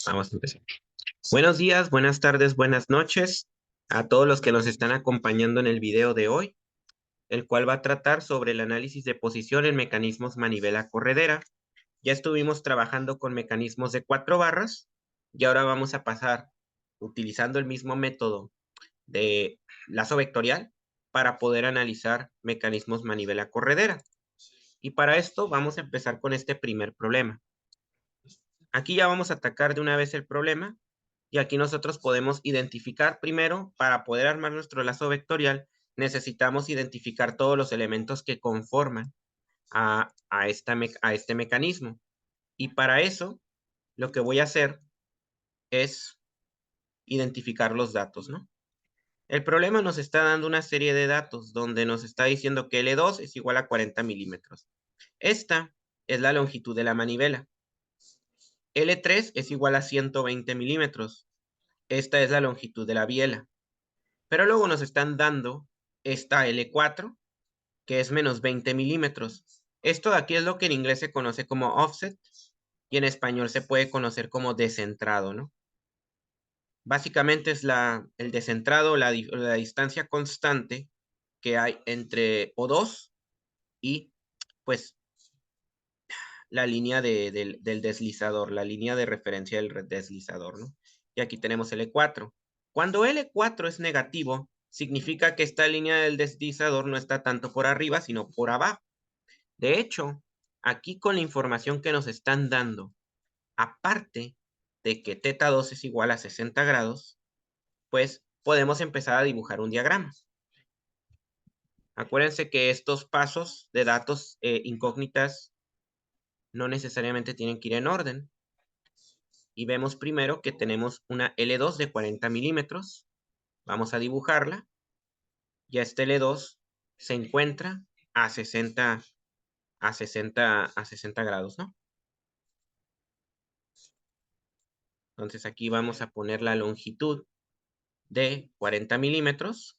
Vamos a empezar. Buenos días, buenas tardes, buenas noches a todos los que nos están acompañando en el video de hoy, el cual va a tratar sobre el análisis de posición en mecanismos manivela corredera. Ya estuvimos trabajando con mecanismos de 4 barras y ahora vamos a pasar utilizando el mismo método de lazo vectorial para poder analizar mecanismos manivela corredera. Y para esto vamos a empezar con este primer problema. Aquí ya vamos a atacar de una vez el problema y aquí nosotros podemos identificar primero, para poder armar nuestro lazo vectorial, necesitamos identificar todos los elementos que conforman a este mecanismo. Y para eso, lo que voy a hacer es identificar los datos, ¿no? El problema nos está dando una serie de datos donde nos está diciendo que L2 es igual a 40 milímetros. Esta es la longitud de la manivela. L3 es igual a 120 milímetros. Esta es la longitud de la biela. Pero luego nos están dando esta L4, que es menos 20 milímetros. Esto de aquí es lo que en inglés se conoce como offset y en español se puede conocer como descentrado, ¿no? Básicamente es el descentrado, la distancia constante que hay entre O2 y, pues, la línea del deslizador, la línea de referencia del deslizador, ¿no? Y aquí tenemos L4. Cuando L4 es negativo, significa que esta línea del deslizador no está tanto por arriba, sino por abajo. De hecho, aquí con la información que nos están dando, aparte de que θ2 es igual a 60 grados, pues podemos empezar a dibujar un diagrama. Acuérdense que estos pasos de datos incógnitas no necesariamente tienen que ir en orden. Y vemos primero que tenemos una L2 de 40 milímetros. Vamos a dibujarla. Y este L2 se encuentra a 60 grados, ¿no? Entonces aquí vamos a poner la longitud de 40 milímetros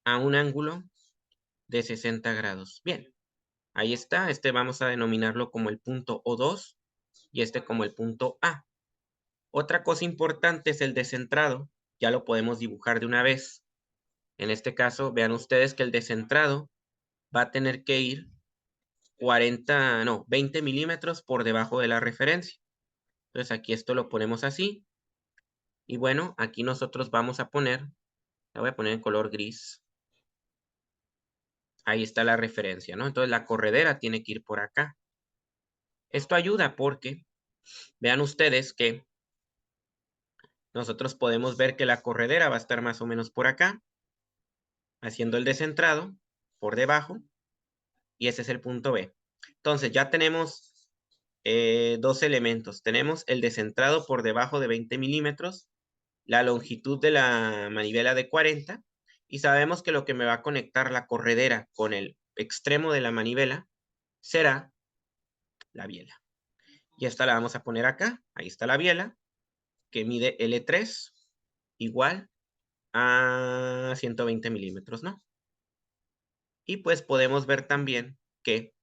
a un ángulo de 60 grados. Bien, ahí está. Este vamos a denominarlo como el punto O2 y este como el punto A. Otra cosa importante es el descentrado. Ya lo podemos dibujar de una vez. En este caso, vean ustedes que el descentrado va a tener que ir 20 milímetros por debajo de la referencia. Entonces aquí esto lo ponemos así. Y bueno, aquí nosotros vamos a poner, la voy a poner en color gris. Ahí está la referencia, ¿no? Entonces la corredera tiene que ir por acá. Esto ayuda porque vean ustedes que nosotros podemos ver que la corredera va a estar más o menos por acá, haciendo el descentrado por debajo, y ese es el punto B. Entonces ya tenemos dos elementos. Tenemos el descentrado por debajo de 20 milímetros, la longitud de la manivela de 40, y sabemos que lo que me va a conectar la corredera con el extremo de la manivela será la biela. Y esta la vamos a poner acá. Ahí está la biela, que mide L3 igual a 120 milímetros, ¿no? Y pues podemos ver también que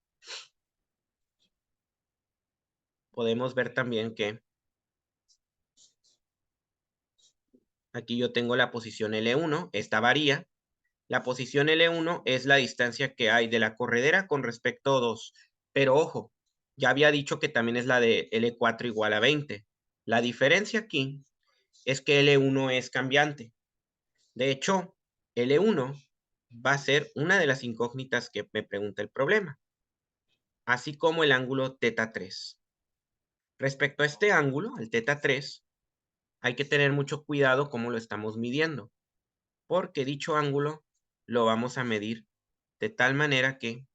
aquí yo tengo la posición L1, esta varía. La posición L1 es la distancia que hay de la corredera con respecto a 2. Pero ojo, ya había dicho que también es la de L4 igual a 20. La diferencia aquí es que L1 es cambiante. De hecho, L1 va a ser una de las incógnitas que me pregunta el problema, así como el ángulo θ3. Respecto a este ángulo, al θ3, hay que tener mucho cuidado cómo lo estamos midiendo, porque dicho ángulo lo vamos a medir de tal manera que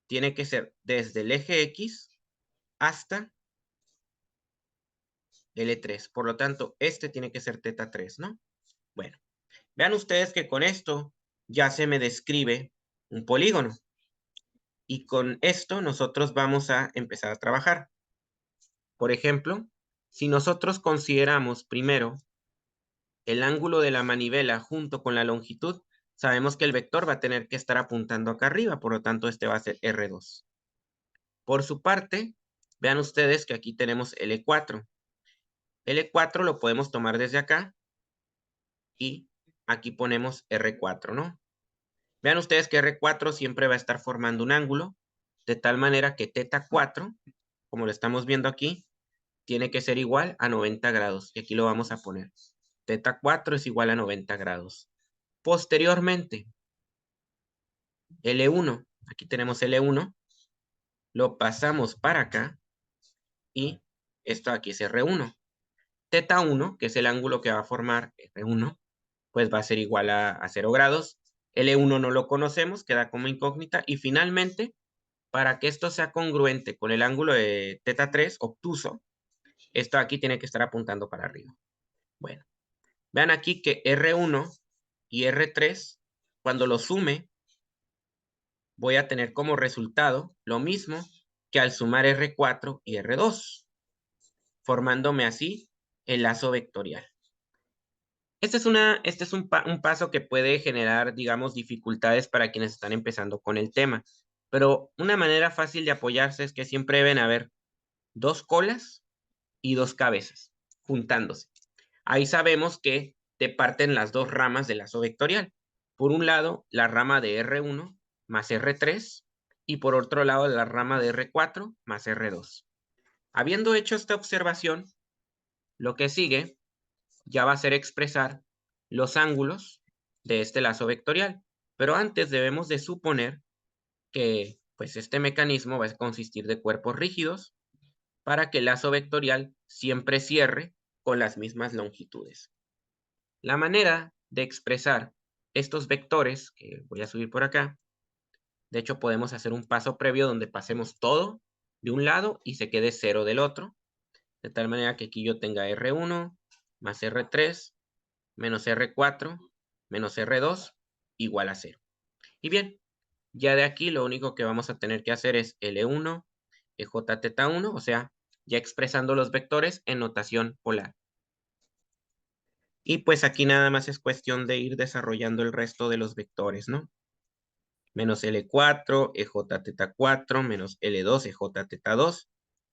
tiene que ser desde el eje X hasta L3. Por lo tanto, este tiene que ser θ3, ¿no? Bueno, vean ustedes que con esto ya se me describe un polígono. Y con esto nosotros vamos a empezar a trabajar. Por ejemplo, si nosotros consideramos primero el ángulo de la manivela junto con la longitud, sabemos que el vector va a tener que estar apuntando acá arriba, por lo tanto este va a ser R2. Por su parte, vean ustedes que aquí tenemos L4. L4 lo podemos tomar desde acá y aquí ponemos R4, ¿no? Vean ustedes que R4 siempre va a estar formando un ángulo, de tal manera que θ 4, como lo estamos viendo aquí, tiene que ser igual a 90 grados. Y aquí lo vamos a poner. θ 4 es igual a 90 grados. Posteriormente, L1, aquí tenemos L1, lo pasamos para acá y esto aquí es R1. θ1, que es el ángulo que va a formar R1, pues va a ser igual a 0 grados. L1 no lo conocemos, queda como incógnita. Y finalmente, para que esto sea congruente con el ángulo de θ3 obtuso, esto aquí tiene que estar apuntando para arriba. Bueno, vean aquí que R1 y R3, cuando lo sume, voy a tener como resultado lo mismo que al sumar R4 y R2, formándome así el lazo vectorial. Este es un paso que puede generar, digamos, dificultades para quienes están empezando con el tema, pero una manera fácil de apoyarse es que siempre deben haber dos colas y dos cabezas juntándose. Ahí sabemos que te parten las dos ramas del lazo vectorial. Por un lado, la rama de R1 más R3 y por otro lado, la rama de R4 más R2. Habiendo hecho esta observación, lo que sigue ya va a ser expresar los ángulos de este lazo vectorial. Pero antes debemos de suponer que pues este mecanismo va a consistir de cuerpos rígidos para que el lazo vectorial siempre cierre con las mismas longitudes. La manera de expresar estos vectores, que voy a subir por acá, de hecho podemos hacer un paso previo donde pasemos todo de un lado y se quede 0 del otro, de tal manera que aquí yo tenga R1 más R3 menos R4 menos R2 igual a 0. Y bien, ya de aquí lo único que vamos a tener que hacer es L1, EJθ1, o sea, ya expresando los vectores en notación polar. Y pues aquí nada más es cuestión de ir desarrollando el resto de los vectores, ¿no? Menos L4, EJθ4, menos L2, EJθ2.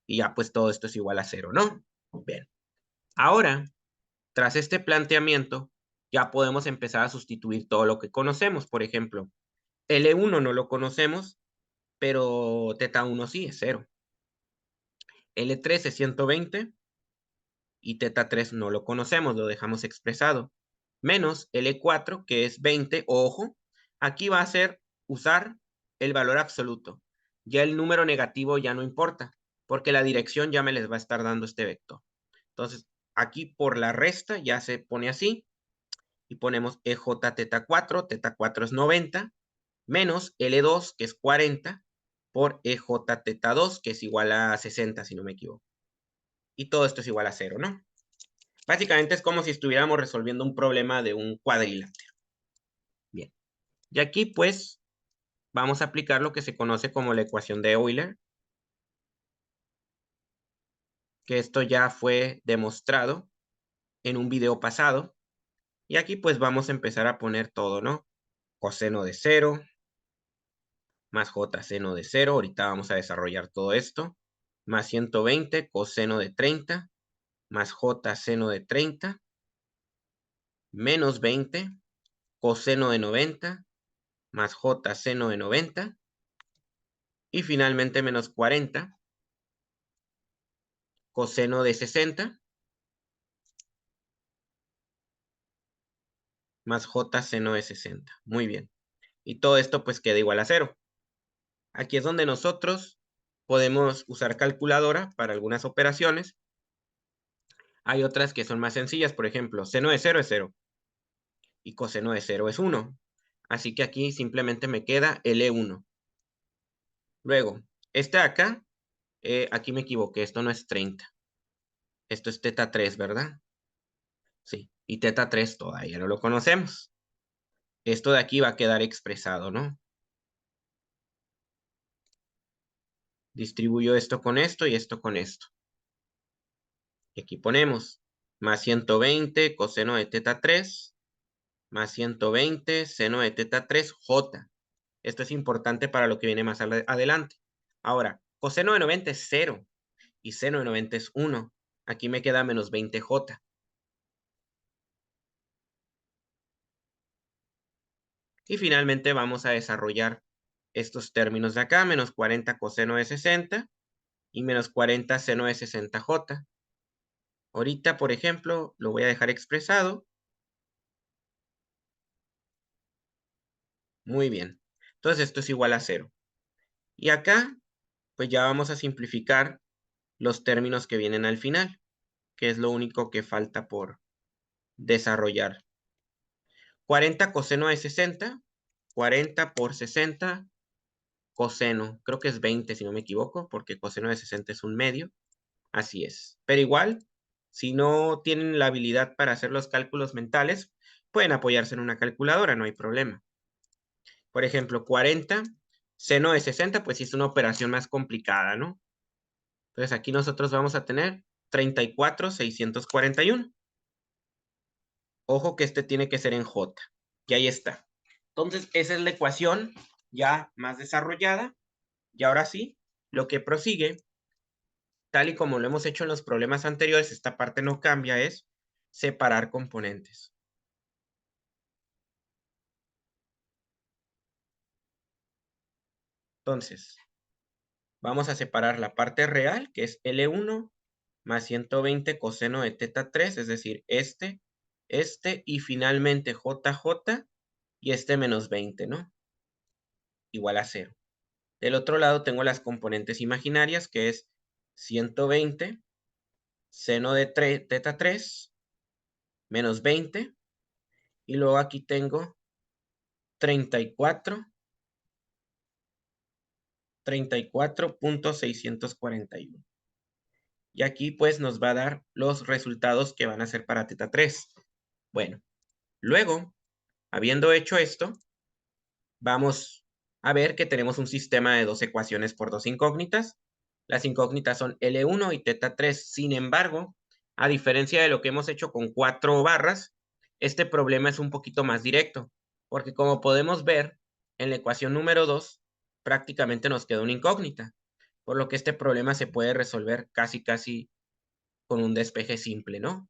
Y ya pues todo esto es igual a 0, ¿no? Bien. Ahora, tras este planteamiento, ya podemos empezar a sustituir todo lo que conocemos. Por ejemplo, L1 no lo conocemos, pero θ1 sí es 0. L3 es 120 y θ3 no lo conocemos, lo dejamos expresado. Menos L4, que es 20, ojo, aquí va a ser usar el valor absoluto. Ya el número negativo ya no importa, porque la dirección ya me les va a estar dando este vector. Entonces, aquí por la resta ya se pone así, y ponemos EJθ4, θ4 es 90, menos L2, que es 40, por EJθ2, que es igual a 60, si no me equivoco. Y todo esto es igual a 0, ¿no? Básicamente es como si estuviéramos resolviendo un problema de un cuadrilátero. Bien. Y aquí, pues, vamos a aplicar lo que se conoce como la ecuación de Euler, que esto ya fue demostrado en un video pasado. Y aquí, pues, vamos a empezar a poner todo, ¿no? Coseno de 0, más j seno de 0. Ahorita vamos a desarrollar todo esto. Más 120 coseno de 30, más j seno de 30, menos 20 coseno de 90, más j seno de 90. Y finalmente menos 40 coseno de 60, más j seno de 60. Muy bien. Y todo esto pues queda igual a 0. Aquí es donde nosotros podemos usar calculadora para algunas operaciones. Hay otras que son más sencillas, por ejemplo, seno de 0 es 0 y coseno de 0 es 1. Así que aquí simplemente me queda L1. Luego, este de acá, aquí me equivoqué, esto no es 30. Esto es θ3, ¿verdad? Sí, y θ3 todavía no lo conocemos. Esto de aquí va a quedar expresado, ¿no? Distribuyo esto con esto y esto con esto. Y aquí ponemos más 120 coseno de θ3 más 120 seno de θ3j. Esto es importante para lo que viene más adelante. Ahora, coseno de 90 es 0 y seno de 90 es 1. Aquí me queda menos 20J. Y finalmente vamos a desarrollar estos términos de acá, menos 40 coseno de 60 y menos 40 seno de 60J. Ahorita, por ejemplo, lo voy a dejar expresado. Muy bien. Entonces esto es igual a 0. Y acá, pues ya vamos a simplificar los términos que vienen al final, que es lo único que falta por desarrollar. 40 coseno de 60, 40 por 60, coseno, creo que es 20 si no me equivoco, porque coseno de 60 es un medio. Así es. Pero igual, si no tienen la habilidad para hacer los cálculos mentales, pueden apoyarse en una calculadora, no hay problema. Por ejemplo, 40 seno de 60, pues sí es una operación más complicada, ¿no? Entonces aquí nosotros vamos a tener 34,641. Ojo que este tiene que ser en J. Y ahí está. Entonces, esa es la ecuación ya más desarrollada. Y ahora sí, lo que prosigue, tal y como lo hemos hecho en los problemas anteriores, esta parte no cambia, es separar componentes. Entonces, vamos a separar la parte real, que es L1 más 120 coseno de teta 3, es decir, este, y finalmente JJ, y este menos 20, ¿no? Igual a 0. Del otro lado tengo las componentes imaginarias, que es 120 seno de teta 3 menos 20, y luego aquí tengo 34,641. Y aquí pues nos va a dar los resultados que van a ser para teta 3. Bueno, luego, habiendo hecho esto, vamos a ver que tenemos un sistema de dos ecuaciones por dos incógnitas. Las incógnitas son L1 y teta 3. Sin embargo, a diferencia de lo que hemos hecho con 4 barras, este problema es un poquito más directo, porque como podemos ver, en la ecuación número 2, prácticamente nos queda una incógnita, por lo que este problema se puede resolver casi con un despeje simple, ¿no?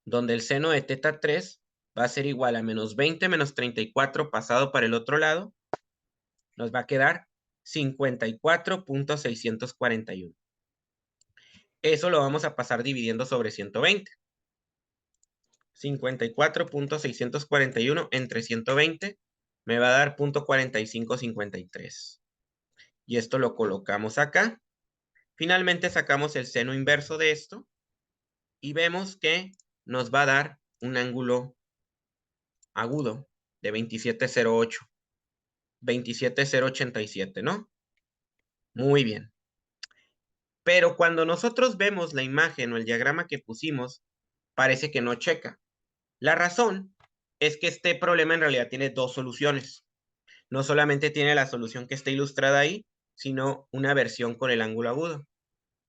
Donde el seno de teta 3 va a ser igual a menos 20 menos 34 pasado para el otro lado, nos va a quedar 54,641. Eso lo vamos a pasar dividiendo sobre 120. 54,641 entre 120 me va a dar 0,4553. Y esto lo colocamos acá. Finalmente sacamos el seno inverso de esto y vemos que nos va a dar un ángulo agudo de 27,08. 27,087, ¿no? Muy bien. Pero cuando nosotros vemos la imagen o el diagrama que pusimos, parece que no checa. La razón es que este problema en realidad tiene dos soluciones. No solamente tiene la solución que está ilustrada ahí, sino una versión con el ángulo agudo.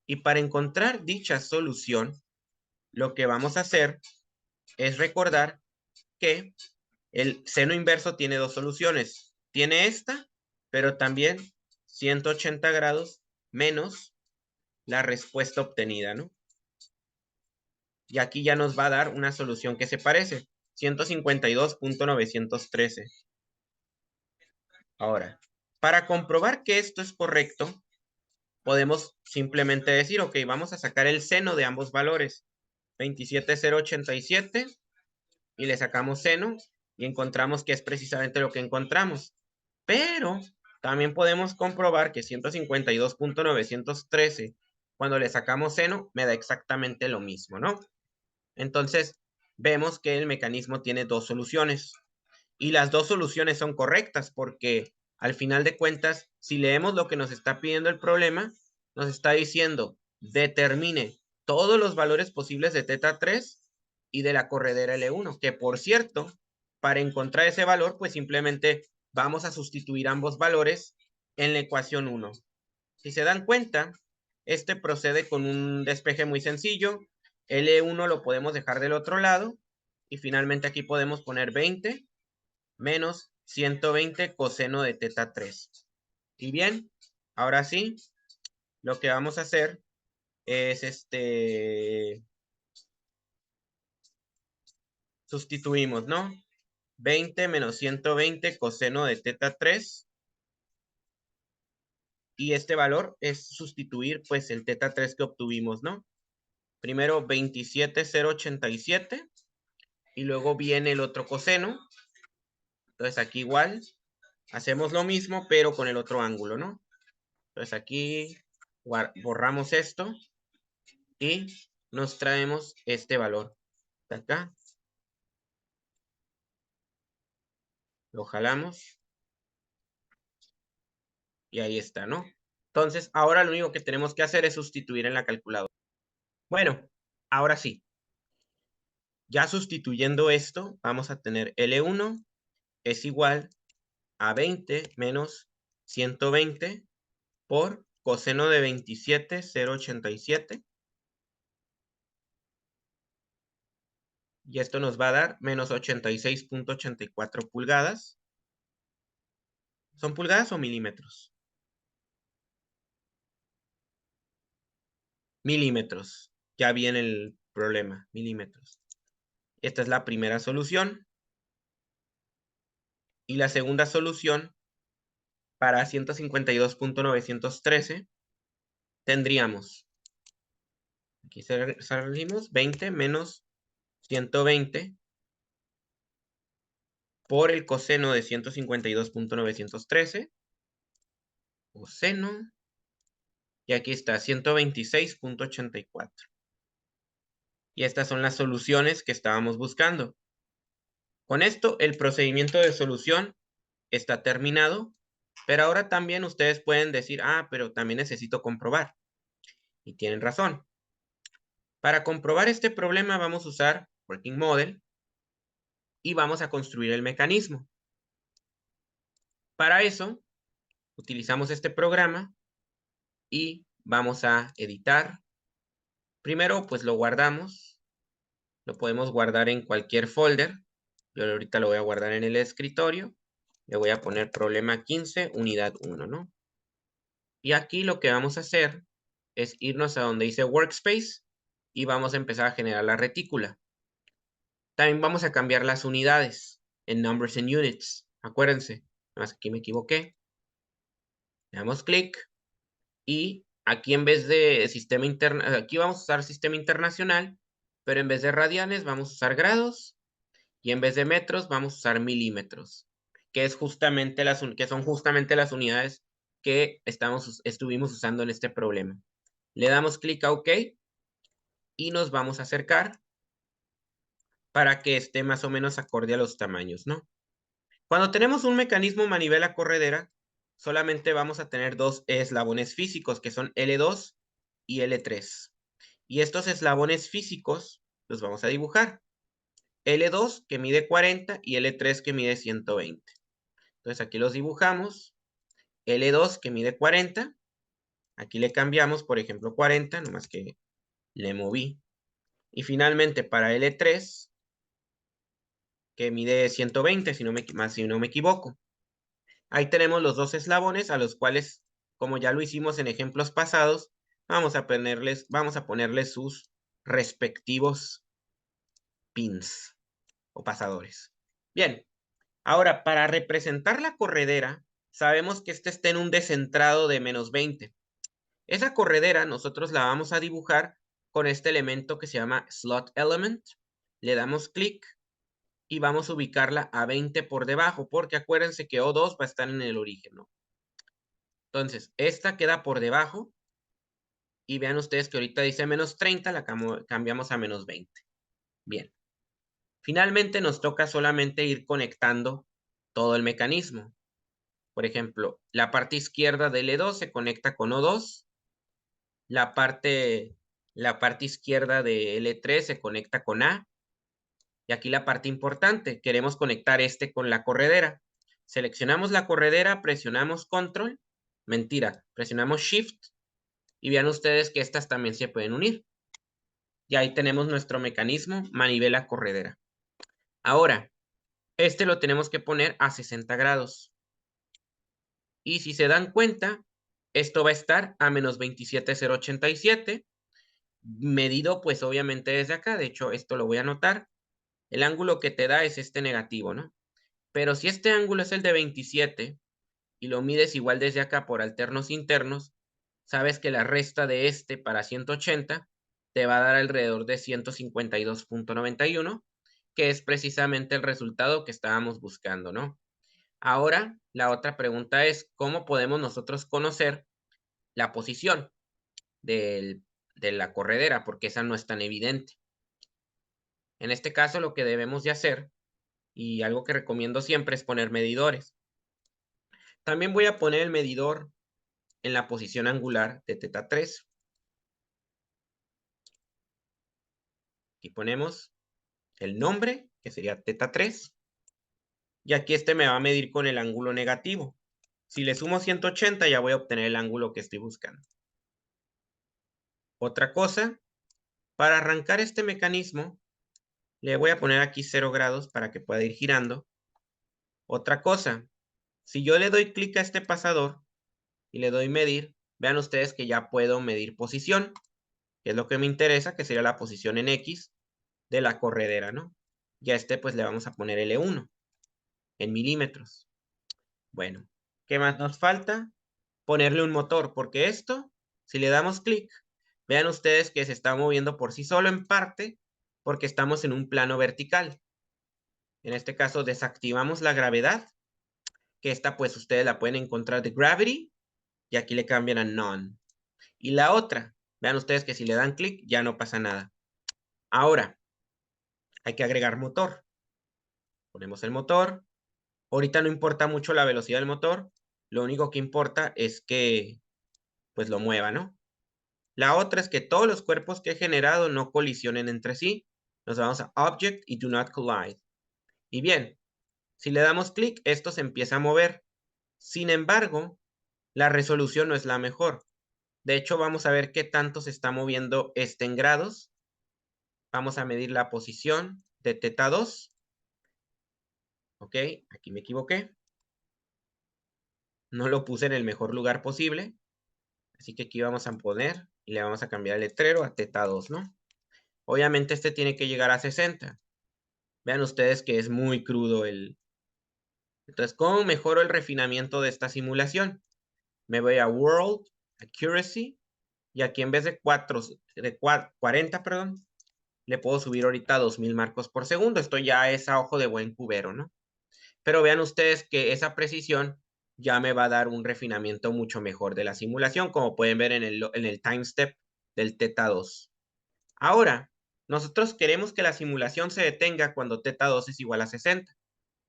Y para encontrar dicha solución, lo que vamos a hacer es recordar que el seno inverso tiene dos soluciones. Tiene esta, pero también 180 grados menos la respuesta obtenida, ¿no? Y aquí ya nos va a dar una solución que se parece, 152,913. Ahora, para comprobar que esto es correcto, podemos simplemente decir, ok, vamos a sacar el seno de ambos valores, 27,087, y le sacamos seno y encontramos que es precisamente lo que encontramos. Pero también podemos comprobar que 152,913, cuando le sacamos seno, me da exactamente lo mismo, ¿no? Entonces, vemos que el mecanismo tiene dos soluciones. Y las dos soluciones son correctas porque al final de cuentas, si leemos lo que nos está pidiendo el problema, nos está diciendo determine todos los valores posibles de teta 3 y de la corredera L1, que por cierto, para encontrar ese valor, pues simplemente vamos a sustituir ambos valores en la ecuación 1. Si se dan cuenta, este procede con un despeje muy sencillo. L1 lo podemos dejar del otro lado y finalmente aquí podemos poner 20 menos 120 coseno de teta 3. Y bien, ahora sí, lo que vamos a hacer es sustituimos, ¿no? 20 menos 120 coseno de teta 3. Y este valor es sustituir, pues, el teta 3 que obtuvimos, ¿no? Primero 27,087 y luego viene el otro coseno. Entonces aquí igual hacemos lo mismo, pero con el otro ángulo, ¿no? Entonces aquí borramos esto y nos traemos este valor de acá. Lo jalamos. Y ahí está, ¿no? Entonces, ahora lo único que tenemos que hacer es sustituir en la calculadora. Bueno, ahora sí. Ya sustituyendo esto, vamos a tener L1 es igual a 20 menos 120 por coseno de 27,087. Y esto nos va a dar menos 86,84 pulgadas. ¿Son pulgadas o milímetros? Milímetros. Ya viene el problema, milímetros. Esta es la primera solución. Y la segunda solución para 152,913 tendríamos, aquí salimos 20 menos 120 por el coseno de 152,913, coseno, y aquí está 126,84. Y estas son las soluciones que estábamos buscando. Con esto, el procedimiento de solución está terminado, pero ahora también ustedes pueden decir, pero también necesito comprobar. Y tienen razón. Para comprobar este problema vamos a usar Working Model y vamos a construir el mecanismo. Para eso, utilizamos este programa y vamos a editar. Primero, pues lo guardamos. Lo podemos guardar en cualquier folder. Yo ahorita lo voy a guardar en el escritorio. Le voy a poner problema 15, unidad 1, ¿no? Y aquí lo que vamos a hacer es irnos a donde dice Workspace y vamos a empezar a generar la retícula. También vamos a cambiar las unidades en Numbers and Units. Acuérdense, más aquí me equivoqué. Le damos clic y aquí en vez de sistema interno, aquí vamos a usar sistema internacional, pero en vez de radianes vamos a usar grados y en vez de metros vamos a usar milímetros, que son justamente las unidades que estuvimos usando en este problema. Le damos clic a OK y nos vamos a acercar para que esté más o menos acorde a los tamaños, ¿no? Cuando tenemos un mecanismo manivela corredera, solamente vamos a tener dos eslabones físicos, que son L2 y L3. Y estos eslabones físicos los vamos a dibujar. L2 que mide 40 y L3 que mide 120. Entonces aquí los dibujamos. L2 que mide 40. Aquí le cambiamos, por ejemplo, 40, nomás que le moví. Y finalmente para L3 que mide 120, si no me equivoco. Ahí tenemos los dos eslabones a los cuales, como ya lo hicimos en ejemplos pasados, vamos a ponerles sus respectivos pins o pasadores. Bien, ahora para representar la corredera, sabemos que este está en un descentrado de menos 20. Esa corredera nosotros la vamos a dibujar con este elemento que se llama Slot Element. Le damos clic y vamos a ubicarla a 20 por debajo, porque acuérdense que O2 va a estar en el origen, ¿no? Entonces, esta queda por debajo y vean ustedes que ahorita dice menos 30, la cambiamos a menos 20. Bien. Finalmente nos toca solamente ir conectando todo el mecanismo. Por ejemplo, la parte izquierda de L2 se conecta con O2. La parte izquierda de L3 se conecta con A. Y aquí la parte importante, queremos conectar este con la corredera. Seleccionamos la corredera, presionamos Control, presionamos Shift y vean ustedes que estas también se pueden unir. Y ahí tenemos nuestro mecanismo manivela corredera. Ahora, este lo tenemos que poner a 60 grados. Y si se dan cuenta, esto va a estar a menos 27,087 medido pues obviamente desde acá. De hecho, esto lo voy a anotar. El ángulo que te da es este negativo, ¿no? Pero si este ángulo es el de 27 y lo mides igual desde acá por alternos internos, sabes que la resta de este para 180 te va a dar alrededor de 152.91, que es precisamente el resultado que estábamos buscando, ¿no? Ahora, la otra pregunta es, ¿cómo podemos nosotros conocer la posición de la corredera? Porque esa no es tan evidente. En este caso, lo que debemos de hacer, y algo que recomiendo siempre, es poner medidores. También voy a poner el medidor en la posición angular de teta 3. Aquí ponemos el nombre, que sería teta 3. Y aquí este me va a medir con el ángulo negativo. Si le sumo 180, ya voy a obtener el ángulo que estoy buscando. Otra cosa, para arrancar este mecanismo, le voy a poner aquí 0 grados para que pueda ir girando. Otra cosa, si yo le doy clic a este pasador y le doy medir, vean ustedes que ya puedo medir posición, que es lo que me interesa, que sería la posición en X de la corredera, ¿no? Y a este pues le vamos a poner L1 en milímetros. Bueno, ¿qué más nos falta? Ponerle un motor, porque esto, si le damos clic, vean ustedes que se está moviendo por sí solo en parte, porque estamos en un plano vertical. En este caso desactivamos la gravedad, que esta pues ustedes la pueden encontrar de gravity, y aquí le cambian a none. Y la otra, vean ustedes que si le dan clic ya no pasa nada. Ahora, hay que agregar motor. Ponemos el motor. Ahorita no importa mucho la velocidad del motor, lo único que importa es que pues lo mueva, ¿no? La otra es que todos los cuerpos que he generado no colisionen entre sí. Nos vamos a Object y Do Not Collide. Y bien, si le damos clic, esto se empieza a mover. Sin embargo, la resolución no es la mejor. De hecho, vamos a ver qué tanto se está moviendo este en grados. Vamos a medir la posición de teta 2. Ok, aquí me equivoqué. No lo puse en el mejor lugar posible. Así que aquí vamos a poner y le vamos a cambiar el letrero a teta 2, ¿no? Obviamente este tiene que llegar a 60. Vean ustedes que es muy crudo el... Entonces, ¿cómo mejoro el refinamiento de esta simulación? Me voy a World, Accuracy, y aquí en vez de 40, perdón, le puedo subir ahorita 2000 marcos por segundo. Esto ya es a ojo de buen cubero, ¿no? Pero vean ustedes que esa precisión ya me va a dar un refinamiento mucho mejor de la simulación, como pueden ver en el time step del teta 2. Ahora, nosotros queremos que la simulación se detenga cuando teta 2 es igual a 60.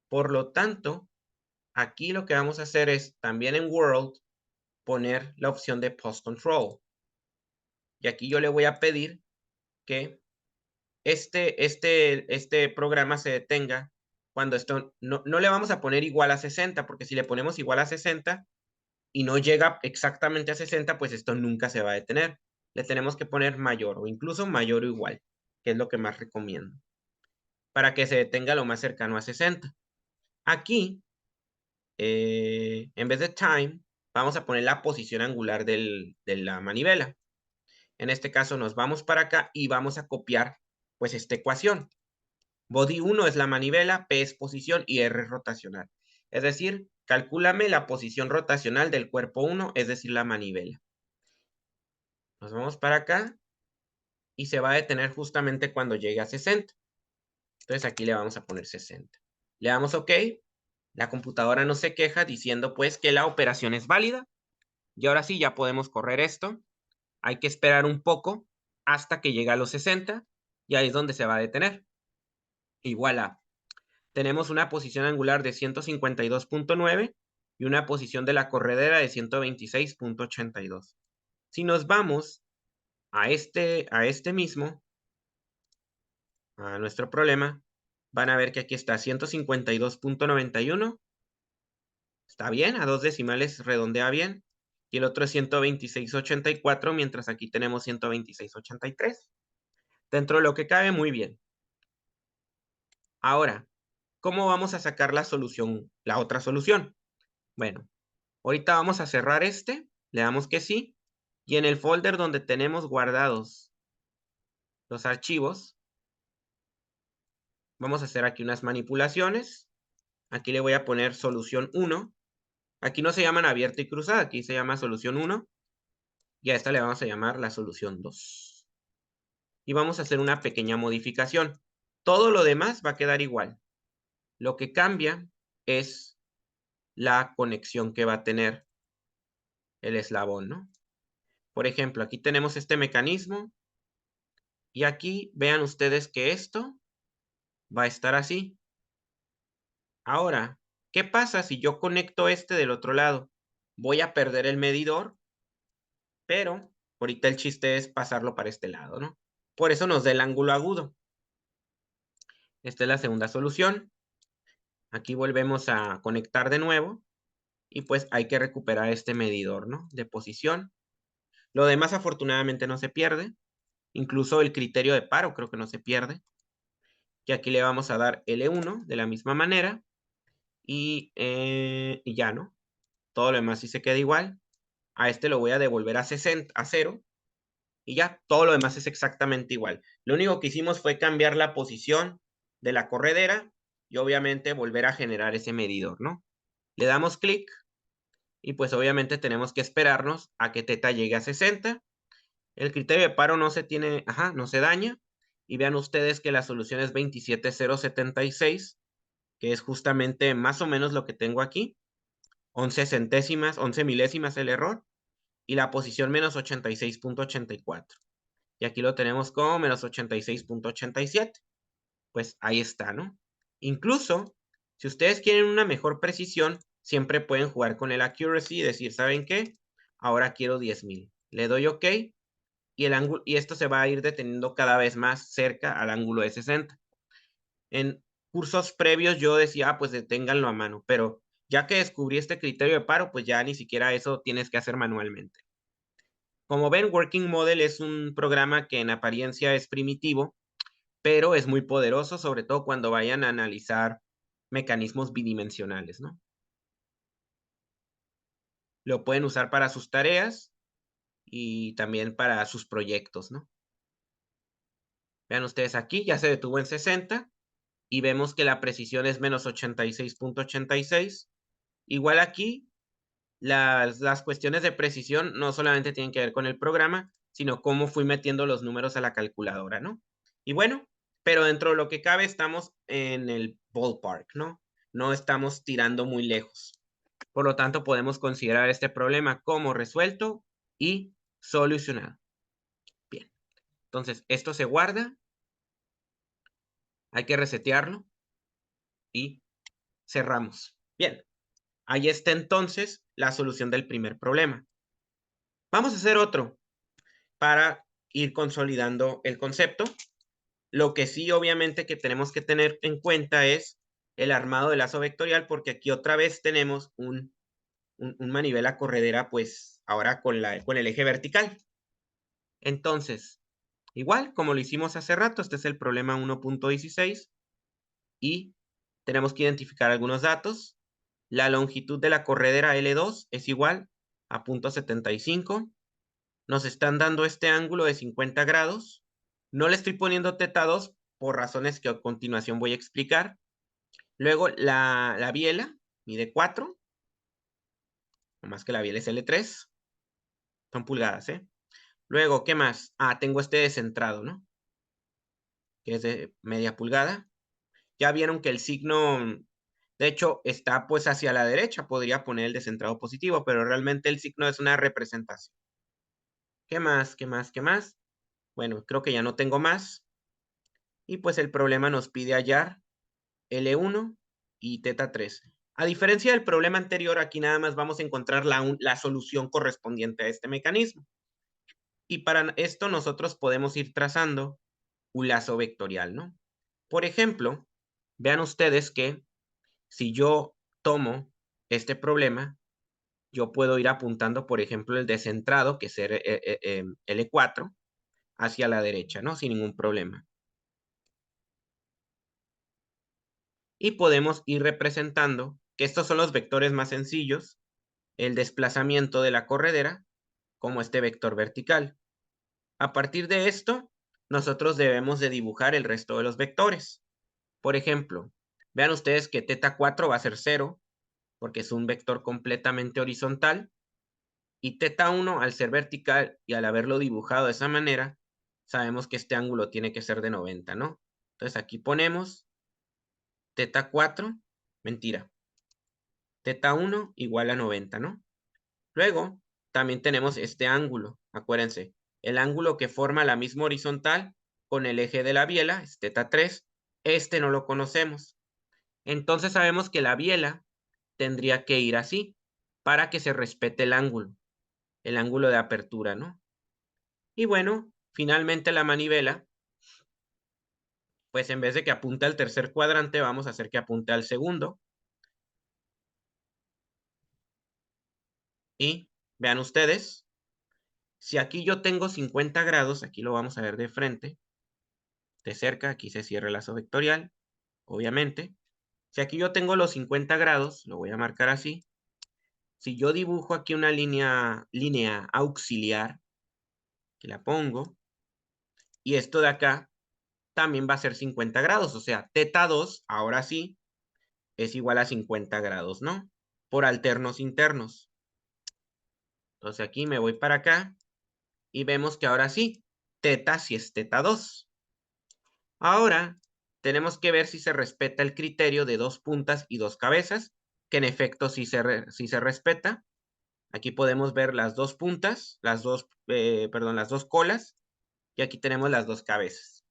Por lo tanto, aquí lo que vamos a hacer es también en World poner la opción de Post Control. Y aquí yo le voy a pedir que este programa se detenga cuando esto no le vamos a poner igual a 60, porque si le ponemos igual a 60 y no llega exactamente a 60, pues esto nunca se va a detener. Le tenemos que poner mayor o incluso mayor o igual, que es lo que más recomiendo, para que se detenga lo más cercano a 60. Aquí, en vez de time, vamos a poner la posición angular de la manivela. En este caso nos vamos para acá y vamos a copiar pues esta ecuación. Body 1 es la manivela, P es posición y R es rotacional. Es decir, calcúlame la posición rotacional del cuerpo 1, es decir, la manivela. Nos vamos para acá y se va a detener justamente cuando llegue a 60. Entonces aquí le vamos a poner 60. Le damos OK. La computadora no se queja diciendo pues que la operación es válida. Y ahora sí, ya podemos correr esto. Hay que esperar un poco hasta que llegue a los 60 y ahí es donde se va a detener. Y voilà. Tenemos una posición angular de 152.9 y una posición de la corredera de 126.82. Si nos vamos a este mismo, a nuestro problema, van a ver que aquí está 152.91. Está bien, a 2 decimales redondea bien. Y el otro es 126.84, mientras aquí tenemos 126.83. Dentro de lo que cabe, muy bien. Ahora, ¿cómo vamos a sacar la solución, la otra solución? Bueno, ahorita vamos a cerrar le damos que sí, y en el folder donde tenemos guardados los archivos. Vamos a hacer aquí unas manipulaciones. Aquí le voy a poner solución 1. Aquí no se llaman abierta y cruzada, aquí se llama solución 1. Y a esta le vamos a llamar la solución 2. Y vamos a hacer una pequeña modificación. Todo lo demás va a quedar igual. Lo que cambia es la conexión que va a tener el eslabón, ¿no? Por ejemplo, aquí tenemos este mecanismo. Y aquí vean ustedes que esto va a estar así. Ahora, ¿qué pasa si yo conecto este del otro lado? Voy a perder el medidor, pero ahorita el chiste es pasarlo para este lado, ¿no? Por eso nos da el ángulo agudo. Esta es la segunda solución. Aquí volvemos a conectar de nuevo y pues hay que recuperar este medidor, ¿no? De posición. Lo demás afortunadamente no se pierde. Incluso el criterio de paro creo que no se pierde. Y aquí le vamos a dar L1 de la misma manera y ya, ¿no? Todo lo demás sí se queda igual. A este lo voy a devolver a 60, a 0. Y ya, todo lo demás es exactamente igual. Lo único que hicimos fue cambiar la posición de la corredera y obviamente volver a generar ese medidor, ¿no? Le damos clic y pues obviamente tenemos que esperarnos a que teta llegue a 60. El criterio de paro no se tiene, no se daña. Y vean ustedes que la solución es 27076, que es justamente más o menos lo que tengo aquí. 11 centésimas, 11 milésimas el error. Y la posición menos 86.84. Y aquí lo tenemos como menos 86.87. Pues ahí está, ¿no? Incluso, si ustedes quieren una mejor precisión, siempre pueden jugar con el accuracy y decir, ¿saben qué? Ahora quiero 10,000. Le doy OK y, y esto se va a ir deteniendo cada vez más cerca al ángulo de 60. En cursos previos yo decía, pues deténganlo a mano, pero ya que descubrí este criterio de paro, pues ya ni siquiera eso tienes que hacer manualmente. Como ven, Working Model es un programa que en apariencia es primitivo, pero es muy poderoso, sobre todo cuando vayan a analizar mecanismos bidimensionales, ¿no? Lo pueden usar para sus tareas y también para sus proyectos, ¿no? Vean ustedes aquí, ya se detuvo en 60 y vemos que la precisión es menos 86.86. Igual aquí, las cuestiones de precisión no solamente tienen que ver con el programa, sino cómo fui metiendo los números a la calculadora, ¿no? Y bueno, pero dentro de lo que cabe estamos en el ballpark, ¿no? No estamos tirando muy lejos. Por lo tanto, podemos considerar este problema como resuelto y solucionado. Bien, entonces esto se guarda, hay que resetearlo y cerramos. Bien, ahí está entonces la solución del primer problema. Vamos a hacer otro para ir consolidando el concepto. Lo que sí, obviamente, que tenemos que tener en cuenta es el armado de lazo vectorial, porque aquí otra vez tenemos un manivela corredera, pues ahora con el eje vertical. Entonces, igual como lo hicimos hace rato, este es el problema 1.16 y tenemos que identificar algunos datos. La longitud de la corredera L2 es igual a 0.75. Nos están dando este ángulo de 50 grados. No le estoy poniendo θ2 por razones que a continuación voy a explicar. Luego la biela mide 4, no más que la biela es L3. Son pulgadas, ¿eh? Luego, ¿qué más? Tengo este descentrado, ¿no? Que es de media pulgada. Ya vieron que el signo, de hecho, está pues hacia la derecha. Podría poner el descentrado positivo, pero realmente el signo es una representación. ¿Qué más? ¿Qué más? ¿Qué más? Bueno, creo que ya no tengo más. Y pues el problema nos pide hallar L1 y θ3. A diferencia del problema anterior, aquí nada más vamos a encontrar la solución correspondiente a este mecanismo. Y para esto nosotros podemos ir trazando un lazo vectorial, ¿no? Por ejemplo, vean ustedes que si yo tomo este problema, yo puedo ir apuntando, por ejemplo, el descentrado, que es L4, hacia la derecha, ¿no? Sin ningún problema. Y podemos ir representando que estos son los vectores más sencillos, el desplazamiento de la corredera como este vector vertical. A partir de esto, nosotros debemos de dibujar el resto de los vectores. Por ejemplo, vean ustedes que teta 4 va a ser 0, porque es un vector completamente horizontal, y teta 1, al ser vertical y al haberlo dibujado de esa manera, sabemos que este ángulo tiene que ser de 90, ¿no? Entonces aquí ponemos teta 4, mentira, teta 1 igual a 90, ¿no? Luego, también tenemos este ángulo, acuérdense, el ángulo que forma la misma horizontal con el eje de la biela, es teta 3, este no lo conocemos. Entonces sabemos que la biela tendría que ir así para que se respete el ángulo de apertura, ¿no? Y bueno, finalmente la manivela, pues en vez de que apunte al tercer cuadrante, vamos a hacer que apunte al segundo. Y vean ustedes, si aquí yo tengo 50 grados, aquí lo vamos a ver de frente, de cerca, aquí se cierra el lazo vectorial, obviamente. Si aquí yo tengo los 50 grados, lo voy a marcar así. Si yo dibujo aquí una línea auxiliar, que la pongo, y esto de acá también va a ser 50 grados, o sea, teta 2, ahora sí, es igual a 50 grados, ¿no? Por alternos internos. Entonces aquí me voy para acá y vemos que ahora sí, teta sí es teta 2. Ahora tenemos que ver si se respeta el criterio de 2 puntas y 2 cabezas, que en efecto sí se respeta. Aquí podemos ver las 2 puntas, las dos colas, y aquí tenemos las 2 cabezas.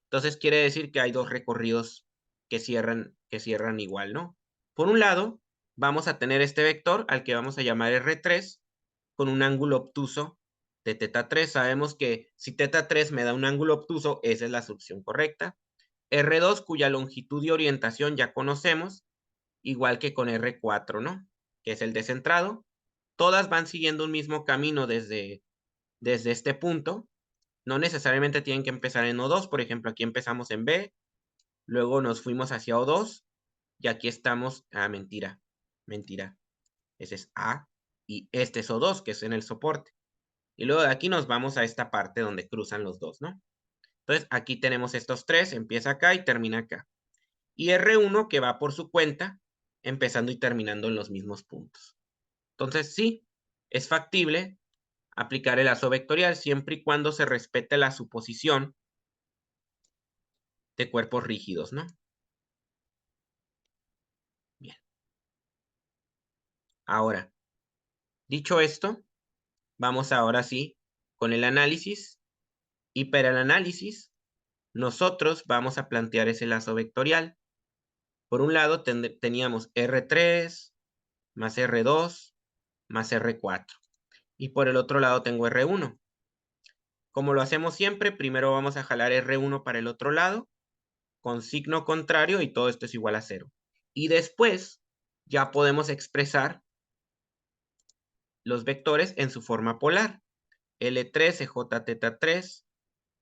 Entonces quiere decir que hay 2 recorridos que cierran igual, ¿no? Por un lado, vamos a tener este vector al que vamos a llamar R3 con un ángulo obtuso de teta 3. Sabemos que si teta 3 me da un ángulo obtuso, esa es la solución correcta. R2, cuya longitud y orientación ya conocemos, igual que con R4, ¿no? Que es el descentrado. Todas van siguiendo un mismo camino desde este punto. No necesariamente tienen que empezar en O2. Por ejemplo, aquí empezamos en B, luego nos fuimos hacia O2 y aquí estamos, mentira, ese es A y este es O2, que es en el soporte. Y luego de aquí nos vamos a esta parte donde cruzan los dos, ¿no? Entonces aquí tenemos estos tres, empieza acá y termina acá. Y R1 que va por su cuenta, empezando y terminando en los mismos puntos. Entonces sí, es factible aplicar el lazo vectorial siempre y cuando se respete la suposición de cuerpos rígidos, ¿no? Bien. Ahora, dicho esto, vamos ahora sí con el análisis. Y para el análisis, nosotros vamos a plantear ese lazo vectorial. Por un lado teníamos R3 más R2 más R4. Y por el otro lado tengo R1. Como lo hacemos siempre, primero vamos a jalar R1 para el otro lado, con signo contrario, y todo esto es igual a 0. Y después ya podemos expresar los vectores en su forma polar. L3 EJ teta 3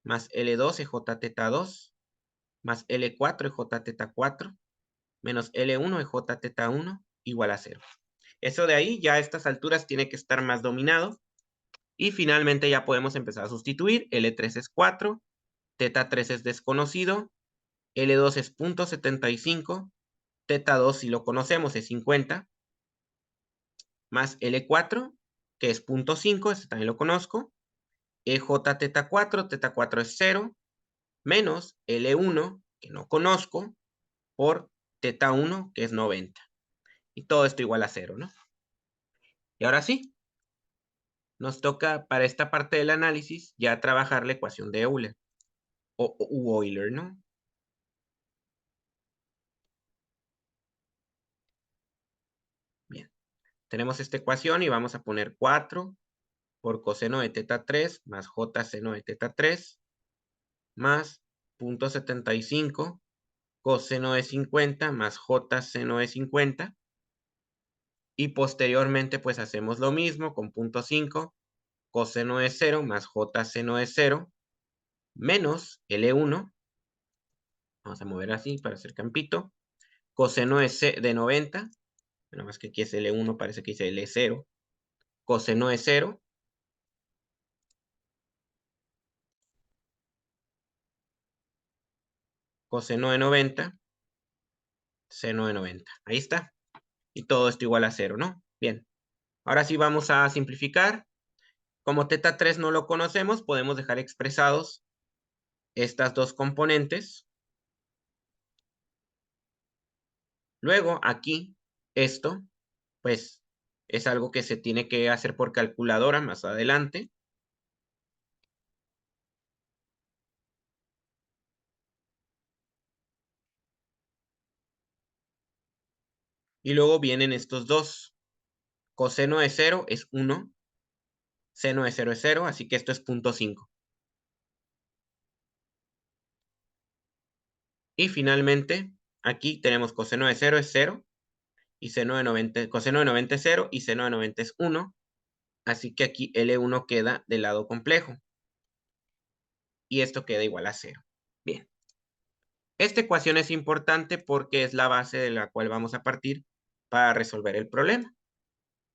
más L2 EJ teta 2 más L4 EJ teta 4 menos L1 EJ teta 1 igual a 0. Eso de ahí ya a estas alturas tiene que estar más dominado. Y finalmente ya podemos empezar a sustituir. L3 es 4, teta 3 es desconocido, L2 es 0.75, teta 2 si lo conocemos es 50, más L4, que es 0.5, este también lo conozco, EJ teta 4 es 0, menos L1, que no conozco, por teta 1, que es 90. Y todo esto igual a 0, ¿no? Y ahora sí, nos toca para esta parte del análisis ya trabajar la ecuación de Euler, o Euler, ¿no? Bien, tenemos esta ecuación y vamos a poner 4 por coseno de teta 3 más j seno de teta 3 más 0.75 coseno de 50 más j seno de 50. Y posteriormente pues hacemos lo mismo con 0.5 coseno de 0 más j seno de 0 menos L1. Vamos a mover así para hacer campito. Coseno de 90. Nada más que aquí es L1, parece que dice L0. Coseno de 0 coseno de 90, seno de 90. Ahí está. Y todo esto igual a 0, ¿no? Bien. Ahora sí vamos a simplificar. Como teta 3 no lo conocemos, podemos dejar expresados estas dos componentes. Luego, aquí, esto, pues, es algo que se tiene que hacer por calculadora más adelante. Y luego vienen estos dos. Coseno de 0 es 1. Seno de 0 es 0, así que esto es 0.5. Y finalmente, aquí tenemos coseno de 0 es 0. Y seno de 90, coseno de 90 es 0 y seno de 90 es 1. Así que aquí L1 queda del lado complejo. Y esto queda igual a 0. Bien. Esta ecuación es importante porque es la base de la cual vamos a partir para resolver el problema.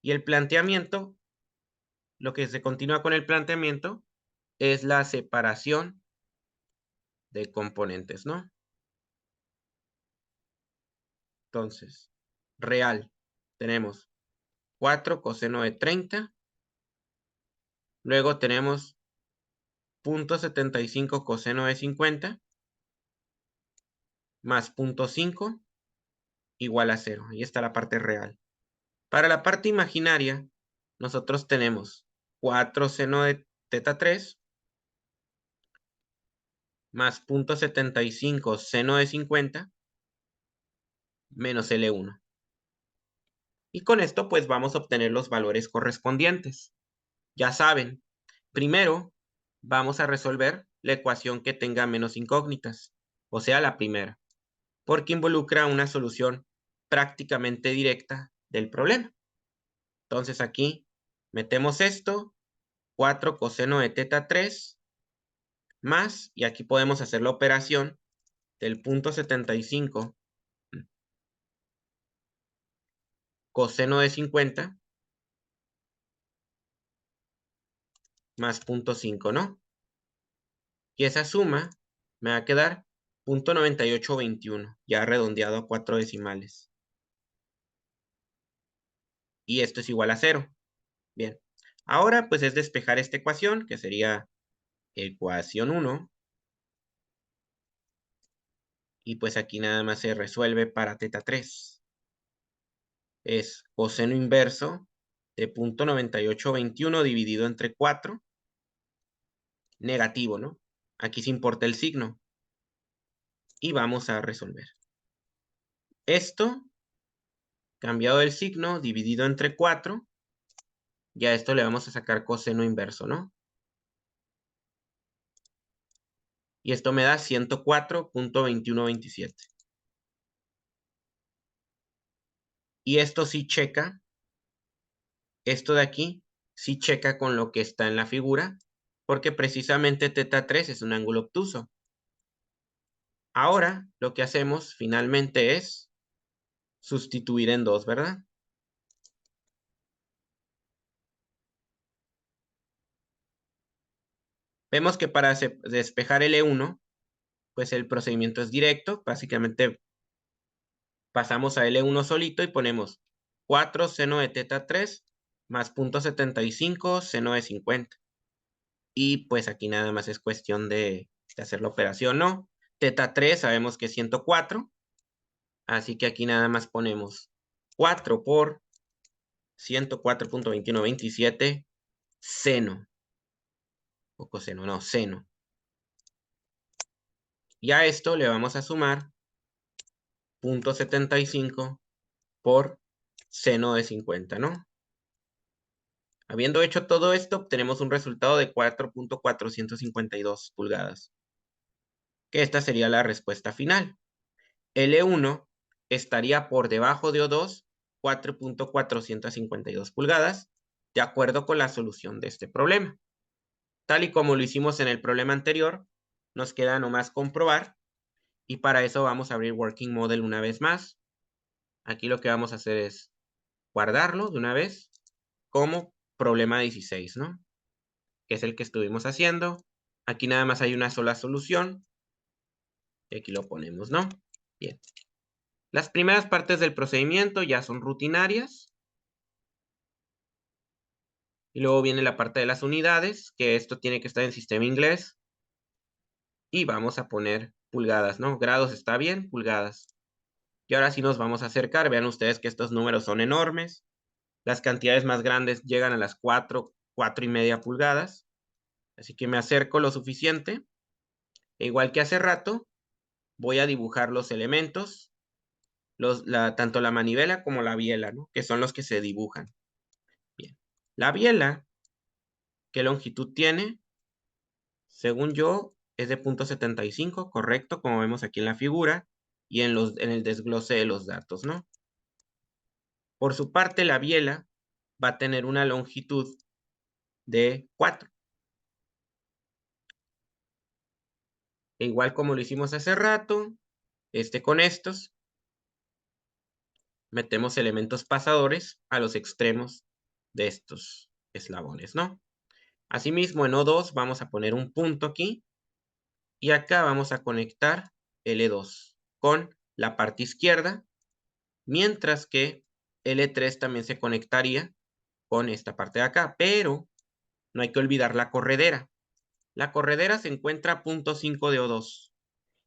Y el planteamiento, lo que se continúa con el planteamiento, es la separación de componentes, ¿no? Entonces, real, tenemos 4 coseno de 30. Luego tenemos 0.75 coseno de 50 más 0.5 igual a 0. Ahí está la parte real. Para la parte imaginaria, nosotros tenemos 4 seno de teta 3 más 0.75 seno de 50 menos L1. Y con esto pues vamos a obtener los valores correspondientes. Ya saben, primero vamos a resolver la ecuación que tenga menos incógnitas, o sea, la primera, porque involucra una solución prácticamente directa del problema. Entonces aquí metemos esto, 4 coseno de teta 3 más, y aquí podemos hacer la operación del 0.75 coseno de 50 más 0.5, ¿no? Y esa suma me va a quedar 0.9821, ya redondeado a 4 decimales. Y esto es igual a 0. Bien. Ahora pues es despejar esta ecuación, que sería ecuación 1. Y pues aquí nada más se resuelve para teta 3. Es coseno inverso de 0.9821 dividido entre 4. Negativo, ¿no? Aquí se importa el signo. Y vamos a resolver. Esto, cambiado el signo, dividido entre 4. Ya a esto le vamos a sacar coseno inverso, ¿no? Y esto me da 104.2127. Y esto sí checa, esto de aquí sí checa con lo que está en la figura, porque precisamente teta 3 es un ángulo obtuso. Ahora lo que hacemos finalmente es sustituir en 2, ¿verdad? Vemos que para despejar el E1, pues el procedimiento es directo. Básicamente pasamos a L1 solito y ponemos 4 seno de teta 3 más 0.75 seno de 50. Y pues aquí nada más es cuestión de hacer la operación, ¿no? Teta 3 sabemos que es 104. Así que aquí nada más ponemos 4 por 104.2127 seno. O coseno, no, seno. Y a esto le vamos a sumar 0.75 por seno de 50, ¿no? Habiendo hecho todo esto, obtenemos un resultado de 4.452 pulgadas. Que esta sería la respuesta final. L1 estaría por debajo de O2, 4.452 pulgadas, de acuerdo con la solución de este problema. Tal y como lo hicimos en el problema anterior, nos queda nomás comprobar, y para eso vamos a abrir Working Model una vez más. Aquí lo que vamos a hacer es guardarlo de una vez como problema 16, ¿no? Que es el que estuvimos haciendo. Aquí nada más hay una sola solución. Y aquí lo ponemos, ¿no? Bien. Las primeras partes del procedimiento ya son rutinarias. Y luego viene la parte de las unidades, que esto tiene que estar en sistema inglés. Y vamos a poner pulgadas, ¿no? Grados está bien, pulgadas. Y ahora sí nos vamos a acercar. Vean ustedes que estos números son enormes. Las cantidades más grandes llegan a las 4,5 pulgadas. Así que me acerco lo suficiente. E igual que hace rato, voy a dibujar los elementos, tanto la manivela como la biela, ¿no? Que son los que se dibujan. Bien. La biela, ¿qué longitud tiene? Según yo, es de 0,75, correcto, como vemos aquí en la figura y en el desglose de los datos, ¿no? Por su parte, la biela va a tener una longitud de 4. E igual como lo hicimos hace rato, con estos, metemos elementos pasadores a los extremos de estos eslabones, ¿no? Asimismo, en O2 vamos a poner un punto aquí y acá vamos a conectar L2 con la parte izquierda, mientras que L3 también se conectaría con esta parte de acá, pero no hay que olvidar la corredera. La corredera se encuentra a 0,5 de O2.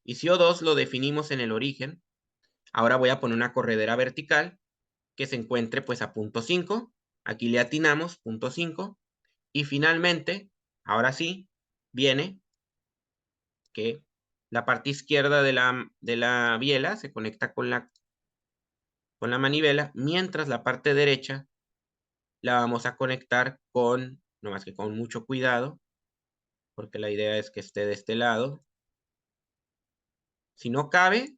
Y si O2 lo definimos en el origen, ahora voy a poner una corredera vertical que se encuentre pues a 0,5. Aquí le atinamos 0,5. Y finalmente, ahora sí, viene que la parte izquierda de la biela se conecta con la manivela, mientras la parte derecha la vamos a conectar con, no más que con mucho cuidado, porque la idea es que esté de este lado. Si no cabe,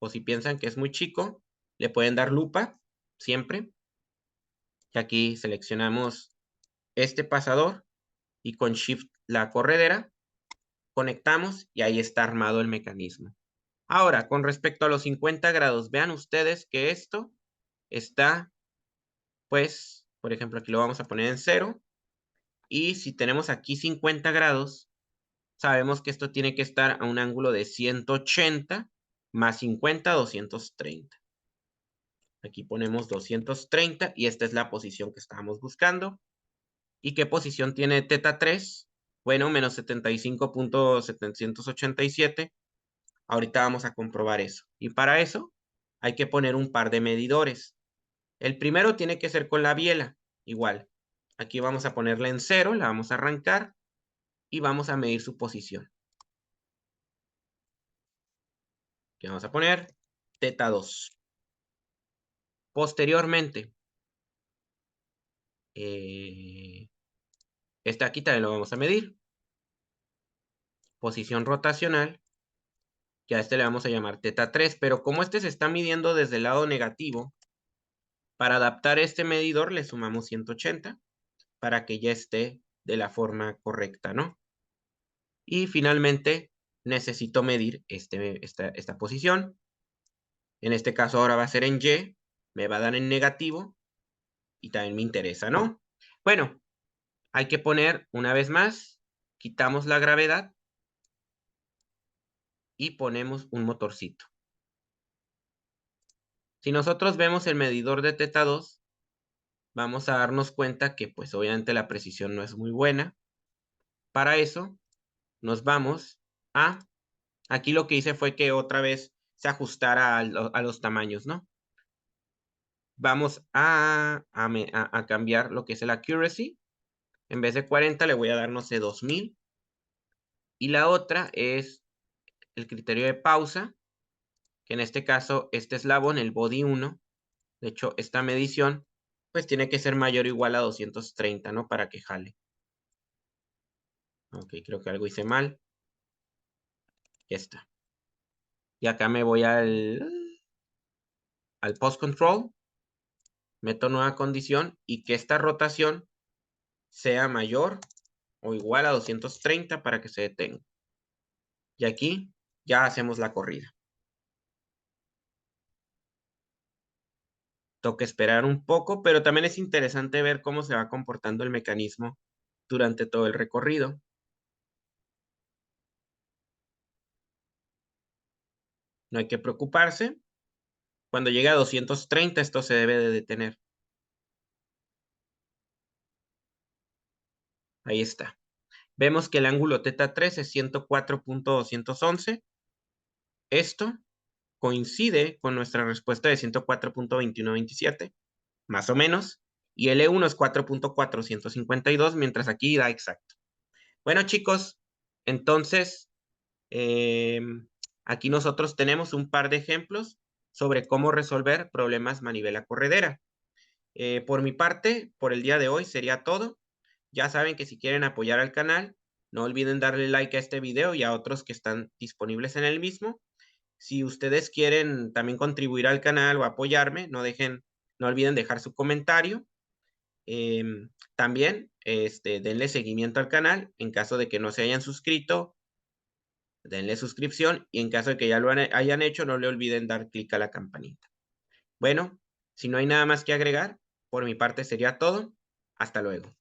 o si piensan que es muy chico, le pueden dar lupa, siempre. Y aquí seleccionamos este pasador y con Shift la corredera, conectamos y ahí está armado el mecanismo. Ahora, con respecto a los 50 grados, vean ustedes que esto está, pues, por ejemplo, aquí lo vamos a poner en 0. Y si tenemos aquí 50 grados, sabemos que esto tiene que estar a un ángulo de 180 más 50, 230. Aquí ponemos 230 y esta es la posición que estábamos buscando. ¿Y qué posición tiene teta 3? Bueno, menos 75,787. Ahorita vamos a comprobar eso. Y para eso hay que poner un par de medidores. El primero tiene que ser con la biela, igual. Aquí vamos a ponerla en 0, la vamos a arrancar y vamos a medir su posición. Aquí vamos a poner teta 2. Posteriormente, aquí también lo vamos a medir. Posición rotacional, que a este le vamos a llamar teta 3, pero como este se está midiendo desde el lado negativo, para adaptar este medidor le sumamos 180 para que ya esté de la forma correcta, ¿no? Y finalmente necesito medir esta posición. En este caso ahora va a ser en Y, me va a dar en negativo y también me interesa, ¿no? Bueno, hay que poner una vez más, quitamos la gravedad y ponemos un motorcito. Si nosotros vemos el medidor de teta 2, vamos a darnos cuenta que pues obviamente la precisión no es muy buena. Para eso nos vamos a, aquí lo que hice fue que otra vez se ajustara a los tamaños, ¿no? Vamos a cambiar lo que es el accuracy. En vez de 40 le voy a dar, no sé, 2000. Y la otra es el criterio de pausa, que en este caso este eslabón, el body 1, de hecho esta medición, pues tiene que ser mayor o igual a 230, ¿no? Para que jale. Ok, creo que algo hice mal. Ya está. Y acá me voy al post control, meto nueva condición y que esta rotación sea mayor o igual a 230 para que se detenga. Y aquí ya hacemos la corrida. Toca esperar un poco, pero también es interesante ver cómo se va comportando el mecanismo durante todo el recorrido. No hay que preocuparse. Cuando llegue a 230, esto se debe de detener. Ahí está. Vemos que el ángulo θ3 es 104.211. Esto coincide con nuestra respuesta de 104.2127, más o menos. Y el E1 es 4.452, mientras aquí da exacto. Bueno, chicos, entonces eh, aquí nosotros tenemos un par de ejemplos sobre cómo resolver problemas manivela corredera. Por mi parte, por el día de hoy sería todo. Ya saben que si quieren apoyar al canal, no olviden darle like a este video y a otros que están disponibles en el mismo. Si ustedes quieren también contribuir al canal o apoyarme, no olviden dejar su comentario. Eh, También denle seguimiento al canal. En caso de que no se hayan suscrito, denle suscripción. Y en caso de que ya lo hayan hecho, no le olviden dar clic a la campanita. Bueno, si no hay nada más que agregar, por mi parte sería todo. Hasta luego.